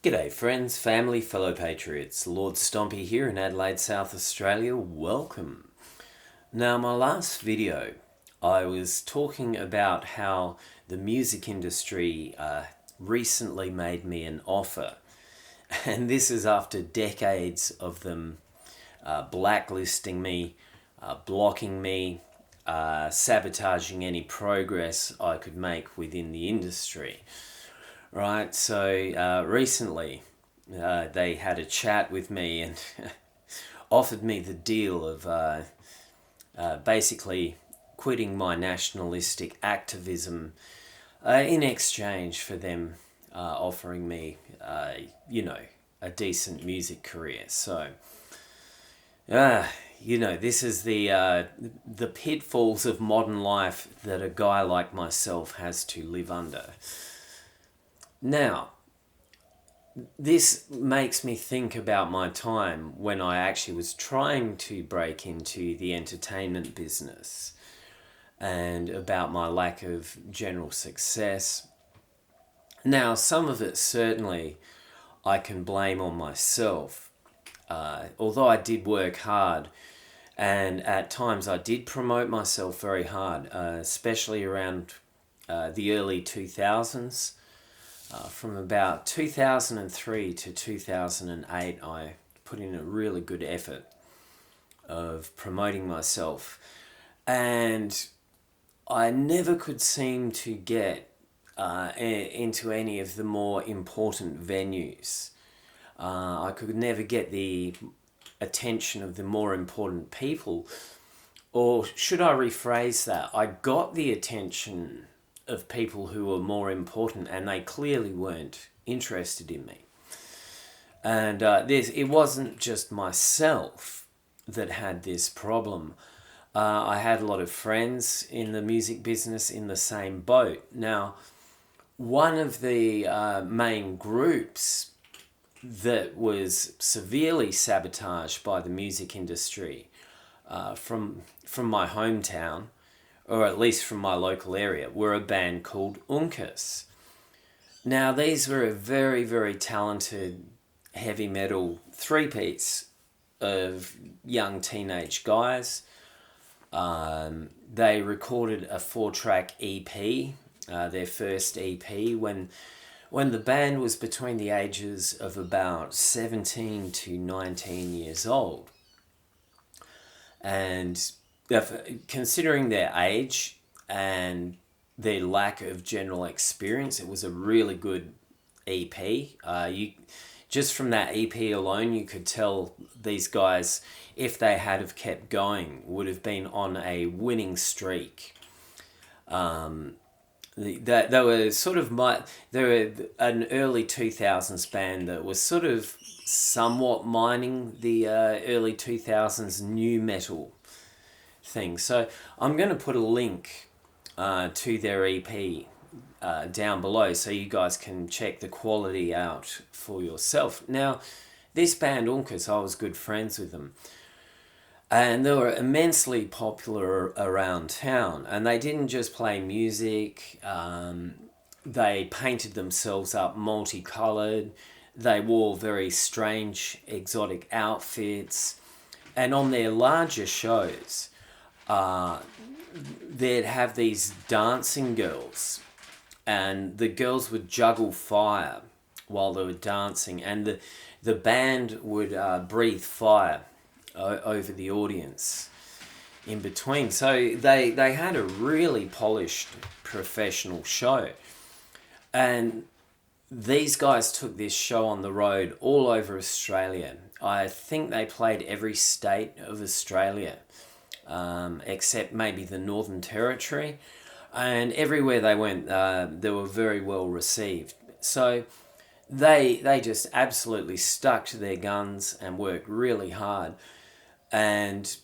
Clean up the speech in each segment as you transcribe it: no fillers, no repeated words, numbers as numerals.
G'day friends, family, fellow patriots. Lord Stompy here in Adelaide, South Australia. Welcome. Now, my last video, I was talking about how the music industry recently made me an offer. And this is after decades of them blacklisting me, blocking me, sabotaging any progress I could make within the industry. Right, so recently they had a chat with me and offered me the deal of basically quitting my nationalistic activism in exchange for them offering me, a decent music career. So, this is the pitfalls of modern life that a guy like myself has to live under. Now, this makes me think about my time when I actually was trying to break into the entertainment business and about my lack of general success. Now, some of it certainly I can blame on myself, although I did work hard and at times I did promote myself very hard, especially around the early 2000s. From about 2003 to 2008, I put in a really good effort of promoting myself, and I never could seem to get into any of the more important venues. I could never get the attention of the more important people, or should I rephrase that? I got the attention of people who were more important, and they clearly weren't interested in me. And it wasn't just myself that had this problem. I had a lot of friends in the music business in the same boat. Now, one of the main groups that was severely sabotaged by the music industry from my hometown, or at least from my local area, were a band called Uncas. Now, these were a very, very talented heavy metal three-piece of young teenage guys. They recorded a 4-track EP, their first EP, when the band was between the ages of about 17 to 19 years old. And considering their age and their lack of general experience, it was a really good EP. Just from that EP alone, you could tell these guys, if they had have kept going, would have been on a winning streak. They were an early 2000s band that was sort of somewhat mining the early 2000s new metal thing. So I'm going to put a link to their EP down below so you guys can check the quality out for yourself. Now, this band Uncas, I was good friends with them, and they were immensely popular around town. And they didn't just play music, they painted themselves up multicolored, they wore very strange exotic outfits, and on their larger shows they'd have these dancing girls, and the girls would juggle fire while they were dancing, and the band would breathe fire over the audience in between. So they had a really polished professional show, and these guys took this show on the road all over Australia. I think they played every state of Australia, except maybe the Northern Territory. And everywhere they went, they were very well received. So they just absolutely stuck to their guns and worked really hard. And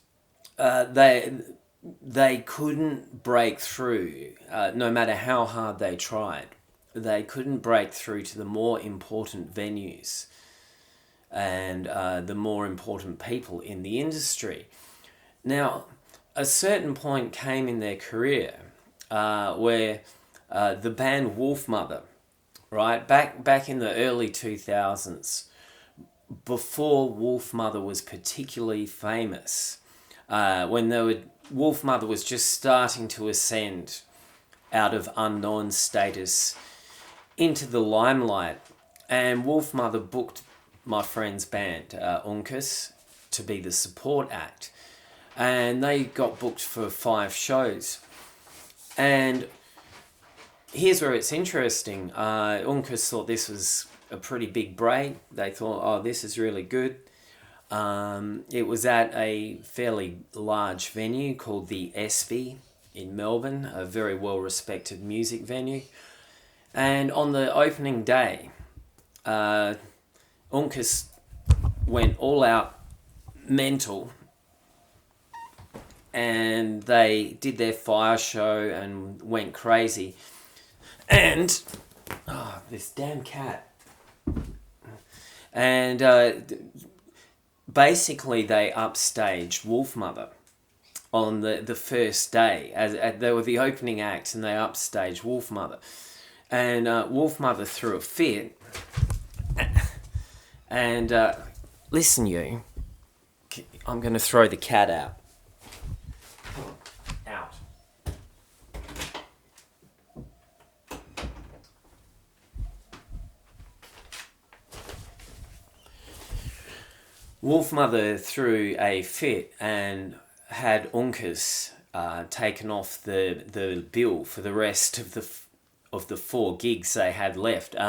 they couldn't break through, no matter how hard they tried. They couldn't break through to the more important venues and the more important people in the industry. Now, a certain point came in their career where the band Wolfmother, right? Back in the early 2000s, before Wolfmother was particularly famous, when Wolfmother was just starting to ascend out of unknown status into the limelight, and Wolfmother booked my friend's band, Uncas, to be the support act, and they got booked for 5 shows. And here's where it's interesting. Uncas thought this was a pretty big break. They thought, oh, this is really good. It was at a fairly large venue called the Espy in Melbourne, a very well-respected music venue. And on the opening day, Uncas went all out mental, and they did their fire show and went crazy. And this damn cat. And basically they upstaged Wolfmother on the first day. As they were the opening act, and they upstaged Wolfmother. And Wolfmother threw a fit. And listen, you, I'm going to throw the cat out. Out. Wolfmother threw a fit and had Uncas taken off the bill for the rest of the 4 gigs they had left. So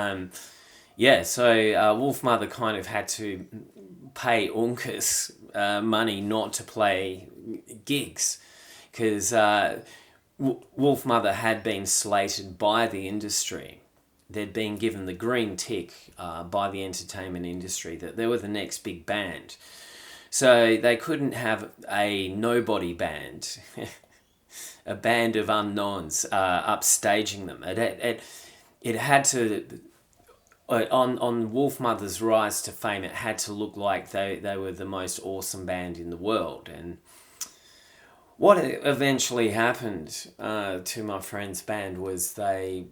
Wolfmother kind of had to pay Uncas money not to play gigs, because Wolfmother had been slated by the industry. They'd been given the green tick by the entertainment industry that they were the next big band. So they couldn't have a nobody band, a band of unknowns, upstaging them. It had to, on Wolfmother's rise to fame, it had to look like they were the most awesome band in the world. And what eventually happened to my friend's band was they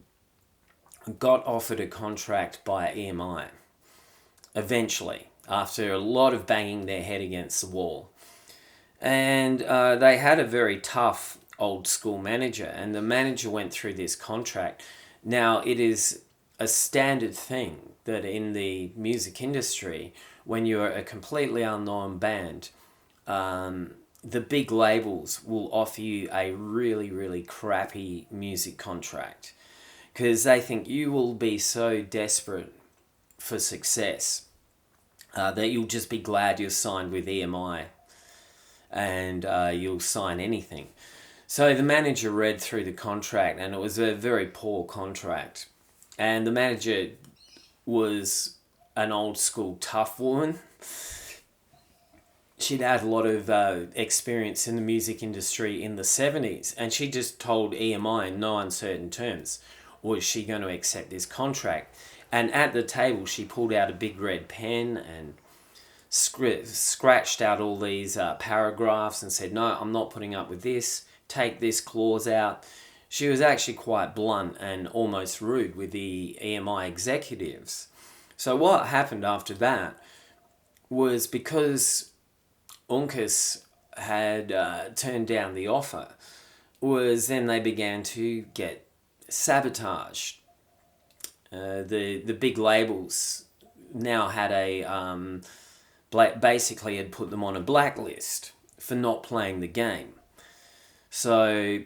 got offered a contract by EMI, eventually, after a lot of banging their head against the wall. And they had a very tough old school manager, and the manager went through this contract. Now, it is a standard thing that in the music industry, when you're a completely unknown band, the big labels will offer you a really, really crappy music contract, because they think you will be so desperate for success that you'll just be glad you're signed with EMI, and you'll sign anything. So the manager read through the contract, and it was a very poor contract. And the manager was an old school tough woman. She'd had a lot of experience in the music industry in the 70s, and she just told EMI in no uncertain terms, was she going to accept this contract? And at the table, she pulled out a big red pen and scratched out all these paragraphs and said, no, I'm not putting up with this. Take this clause out. She was actually quite blunt and almost rude with the EMI executives. So what happened after that was, because Uncas had turned down the offer, was then they began to get sabotaged. The big labels now had basically had put them on a blacklist for not playing the game. So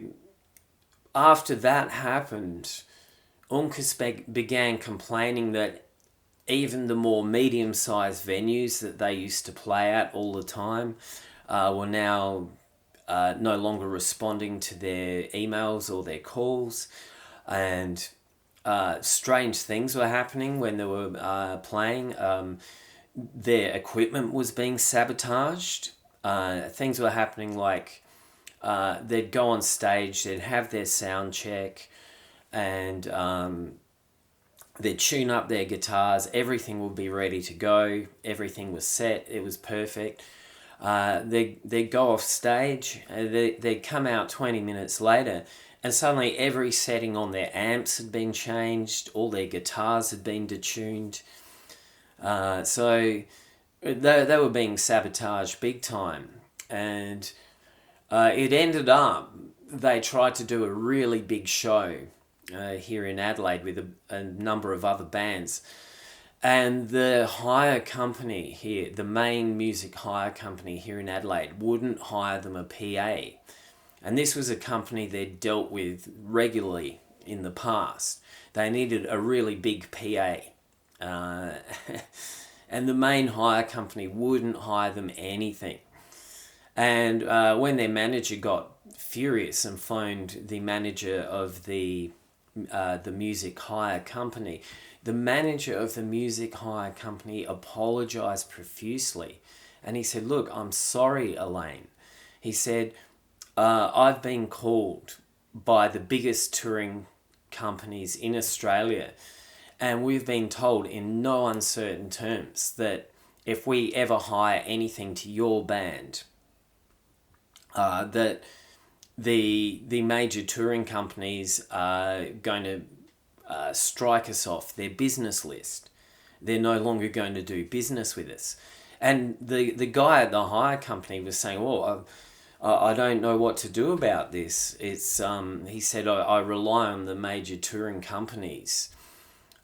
after that happened, Uncas began complaining that even the more medium-sized venues that they used to play at all the time were now no longer responding to their emails or their calls. And strange things were happening when they were playing. Their equipment was being sabotaged. Things were happening like they'd go on stage, they'd have their sound check, and they'd tune up their guitars. Everything would be ready to go. Everything was set. It was perfect. They'd go off stage. They'd come out 20 minutes later, And suddenly every setting on their amps had been changed, all their guitars had been detuned. So they were being sabotaged big time. And it ended up, they tried to do a really big show here in Adelaide with a number of other bands. And the hire company here, the main music hire company here in Adelaide, wouldn't hire them a PA. And this was a company they'd dealt with regularly in the past. They needed a really big PA. And the main hire company wouldn't hire them anything. And when their manager got furious and phoned the manager of the music hire company, the manager of the music hire company apologized profusely. And he said, "Look, I'm sorry, Elaine." He said, "I've been called by the biggest touring companies in Australia, and we've been told in no uncertain terms that if we ever hire anything to your band, that the major touring companies are going to strike us off their business list. They're no longer going to do business with us." And the guy at the hire company was saying, "Well, I don't know what to do about this." It's he said, I rely on the major touring companies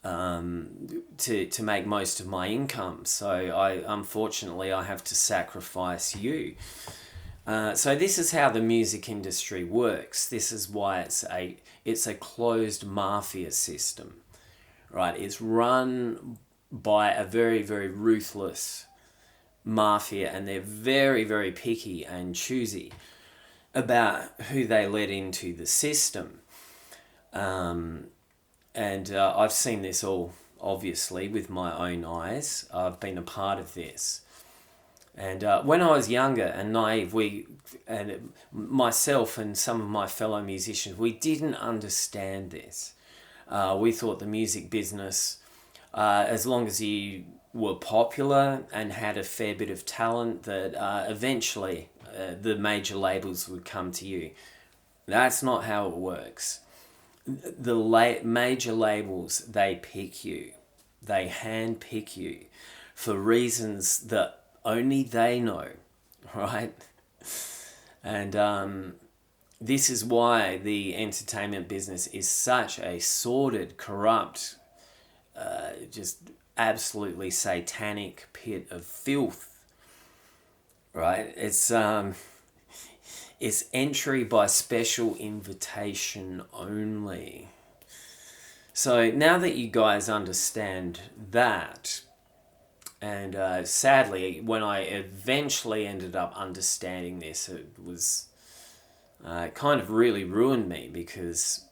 to make most of my income. So unfortunately I have to sacrifice you. So this is how the music industry works. This is why it's a closed mafia system, right? It's run by a very, very ruthless mafia, and they're very, very picky and choosy about who they let into the system. And I've seen this all, obviously, with my own eyes. I've been a part of this. And when I was younger and naive, myself and some of my fellow musicians, we didn't understand this. We thought the music business, as long as you were popular and had a fair bit of talent, that eventually the major labels would come to you. That's not how it works. The major labels, they pick you. They hand pick you for reasons that only they know, right? And this is why the entertainment business is such a sordid, corrupt, just absolutely satanic pit of filth, right? It's entry by special invitation only. So now that you guys understand that, and sadly, when I eventually ended up understanding this, it was kind of really ruined me, because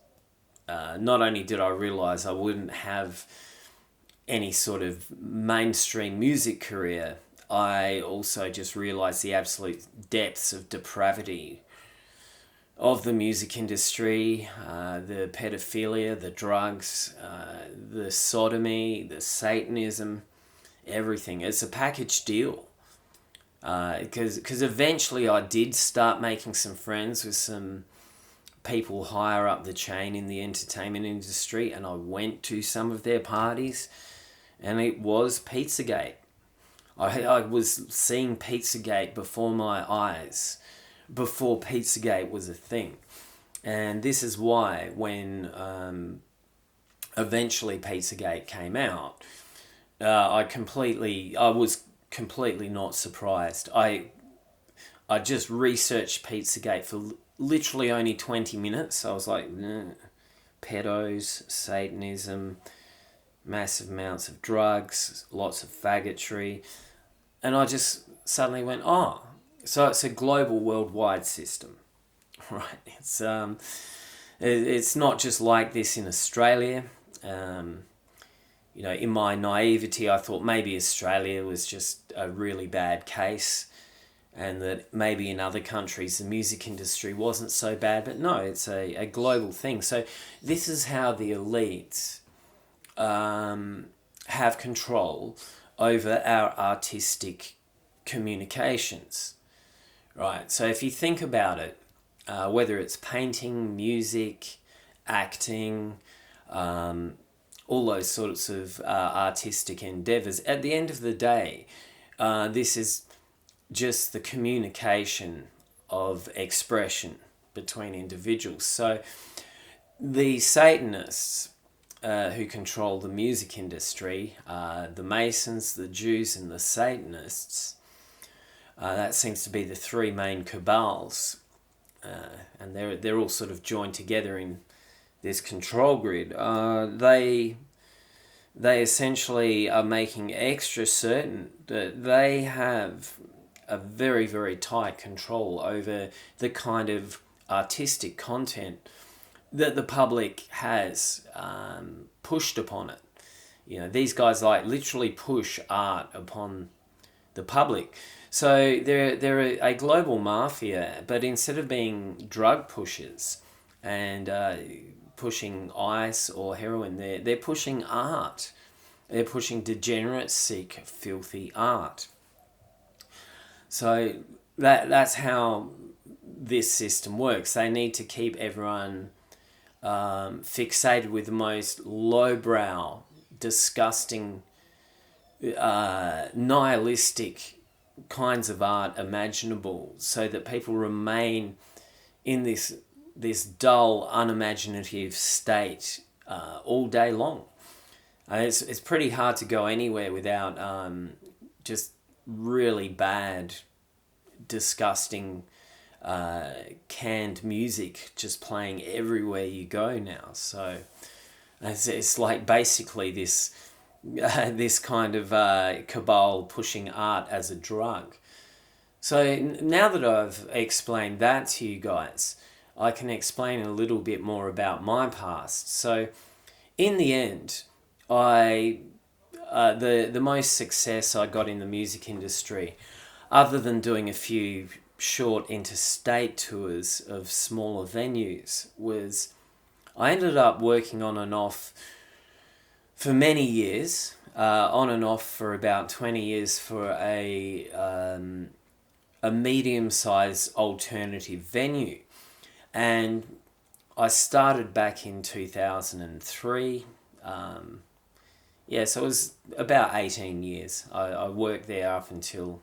not only did I realize I wouldn't have any sort of mainstream music career, I also just realized the absolute depths of depravity of the music industry, the pedophilia, the drugs, the sodomy, the Satanism, everything. It's a package deal. Because eventually I did start making some friends with some people higher up the chain in the entertainment industry, and I went to some of their parties, and it was Pizzagate. I was seeing Pizzagate before my eyes, before Pizzagate was a thing. And this is why when eventually Pizzagate came out, I was completely not surprised. I just researched Pizzagate for literally only 20 minutes. I was like, pedos, Satanism, massive amounts of drugs, lots of faggotry. And I just suddenly went, oh, so it's a global, worldwide system, right? It's not just like this in Australia. In my naivety, I thought maybe Australia was just a really bad case, and that maybe in other countries the music industry wasn't so bad. But no, it's a global thing. So this is how the elites have control over our artistic communications, right? So if you think about it, whether it's painting, music, acting, all those sorts of artistic endeavors. At the end of the day, this is just the communication of expression between individuals. So the Satanists who control the music industry, the Masons, the Jews, and the Satanists, that seems to be the three main cabals, and they're all sort of joined together in this control grid. They essentially are making extra certain that they have a very, very tight control over the kind of artistic content that the public has pushed upon it. You know, these guys like literally push art upon the public. So they're a global mafia, but instead of being drug pushers and pushing ice or heroin, they're pushing art. They're pushing degenerate, sick, filthy art. So that's how this system works. They need to keep everyone fixated with the most lowbrow, disgusting, nihilistic kinds of art imaginable, so that people remain in this dull, unimaginative state all day long. It's pretty hard to go anywhere without just really bad, disgusting, canned music just playing everywhere you go now. So it's like basically this this kind of cabal pushing art as a drug. So now that I've explained that to you guys, I can explain a little bit more about my past. So in the end, the most success I got in the music industry, other than doing a few short interstate tours of smaller venues, was I ended up working on and off for many years, on and off for about 20 years for a medium-sized alternative venue. And I started back in 2003. So it was about 18 years. I worked there up until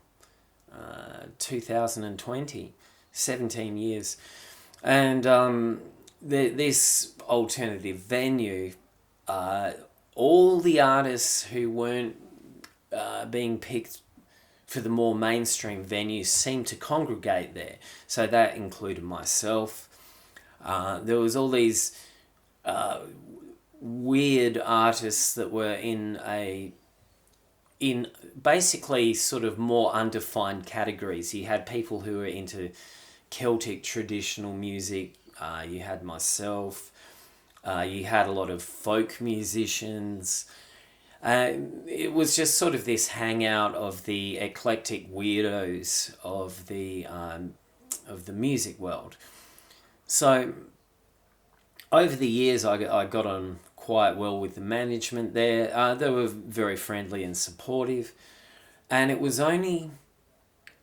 2020, 17 years. And this alternative venue, all the artists who weren't being picked for the more mainstream venues seemed to congregate there. So that included myself. There was all these weird artists that were in basically sort of more undefined categories. You had people who were into Celtic traditional music. You had myself. You had a lot of folk musicians. It was just sort of this hangout of the eclectic weirdos of the music world. So over the years, I got on quite well with the management there. They were very friendly and supportive. And it was only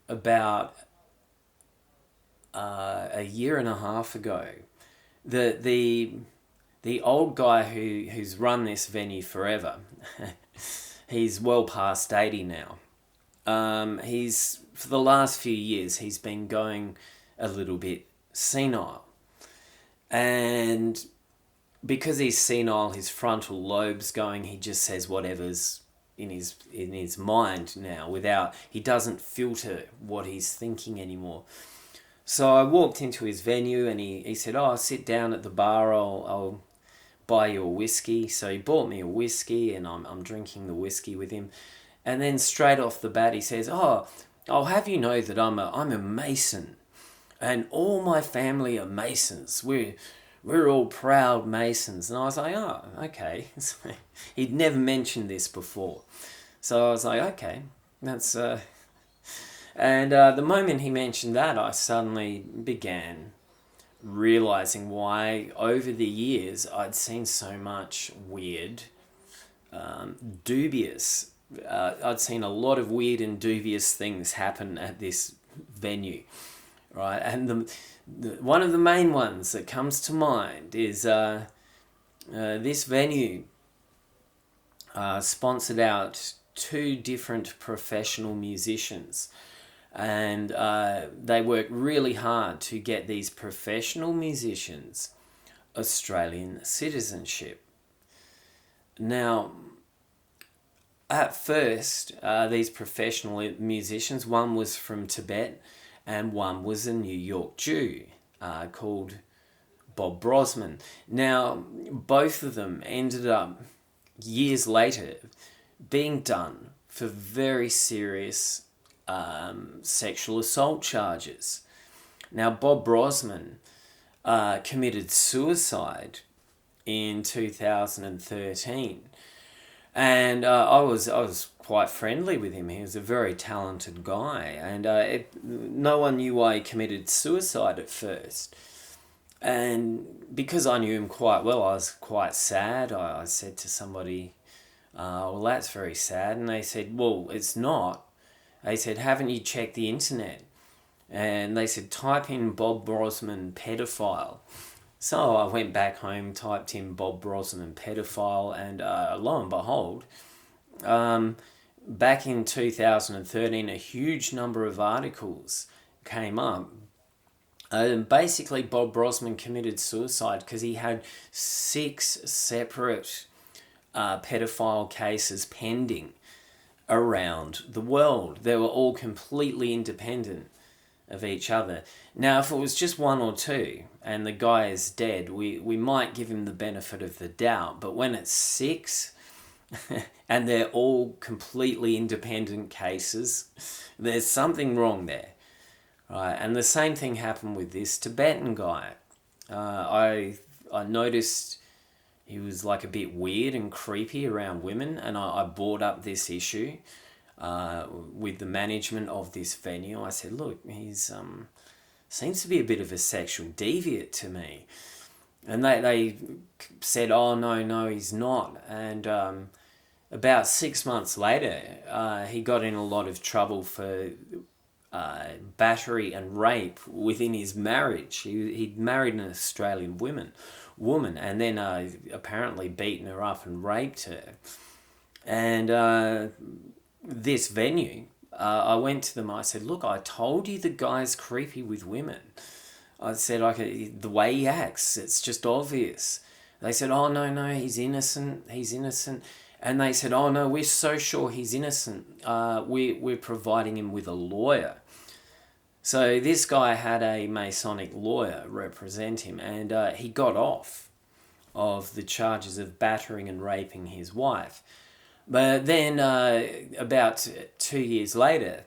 about a year and a half ago that the old guy who's run this venue forever, he's well past 80 now. He's for the last few years he's been going a little bit senile. And because he's senile, his frontal lobe's going, he just says whatever's in his mind now, he doesn't filter what he's thinking anymore. So I walked into his venue and he said, sit down at the bar, I'll buy you a whiskey. So he bought me a whiskey and I'm drinking the whiskey with him. And then straight off the bat he says, I'll have you know that I'm a Mason. And all my family are Masons. We're all proud Masons. And I was like, oh, okay. So he'd never mentioned this before. So I was like, okay, that's... And the moment he mentioned that, I suddenly began realizing why over the years I'd seen so much weird, dubious... I'd seen a lot of weird and dubious things happen at this venue. right? And one of the main ones that comes to mind is this venue sponsored out two different professional musicians, and they worked really hard to get these professional musicians Australian citizenship. Now, at first, these professional musicians, one was from Tibet and one was a New York Jew called Bob Brosman. Now, both of them ended up, years later, being done for very serious sexual assault charges. Now, Bob Brosman committed suicide in 2013, and I was quite friendly with him. He was a very talented guy, and no one knew why he committed suicide at first. And because I knew him quite well, I was quite sad. I said to somebody, well, that's very sad. And they said, well, it's not. They said, haven't you checked the internet? And they said, type in Bob Brosman pedophile. So I went back home, typed in Bob Brosman pedophile, and lo and behold, back in 2013, a huge number of articles came up. Basically, Bob Brosman committed suicide because he had 6 separate pedophile cases pending around the world. They were all completely independent of each other. Now, if it was just 1 or 2 and the guy is dead, we might give him the benefit of the doubt. But when it's 6 and they're all completely independent cases, there's something wrong there. Right, and the same thing happened with this Tibetan guy. I noticed he was like a bit weird and creepy around women, and I brought up this issue with the management of this venue. I said, look, he's seems to be a bit of a sexual deviant to me. And they said, oh, no, he's not. And about 6 months later, he got in a lot of trouble for battery and rape within his marriage. He'd married an Australian woman and then apparently beaten her up and raped her. And this venue, I went to them, I said, look, I told you the guy's creepy with women. I said, the way he acts, it's just obvious. They said, oh, no, he's innocent. And they said, oh, no, we're so sure he's innocent. We're providing him with a lawyer. So this guy had a Masonic lawyer represent him, and he got off of the charges of battering and raping his wife. But then about 2 years later,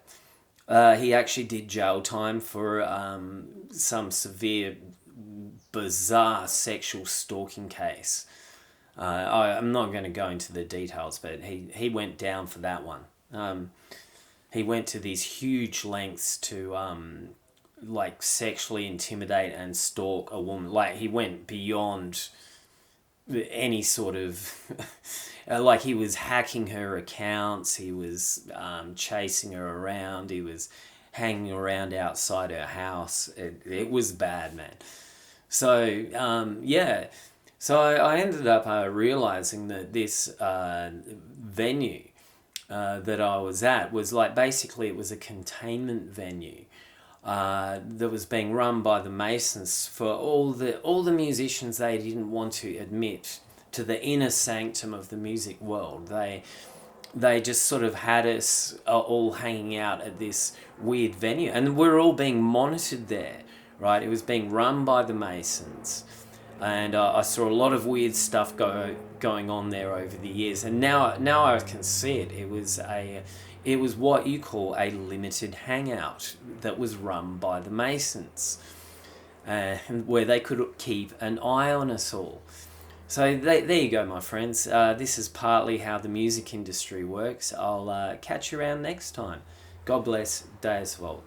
he actually did jail time for some severe, bizarre sexual stalking case. I'm not going to go into the details, but he went down for that one. He went to these huge lengths to like sexually intimidate and stalk a woman. Like he went beyond any sort of like he was hacking her accounts, he was chasing her around, he was hanging around outside her house. It was bad, man. So yeah. So I ended up realizing that this venue that I was at was like, basically it was a containment venue that was being run by the Masons for all the musicians they didn't want to admit to the inner sanctum of the music world. They just sort of had us all hanging out at this weird venue, and we're all being monitored there, right? It was being run by the Masons. And I saw a lot of weird stuff going on there over the years, and now I can see it. It was what you call a limited hangout that was run by the Masons, where they could keep an eye on us all. So there you go, my friends. This is partly how the music industry works. I'll catch you around next time. God bless. Deus Vult.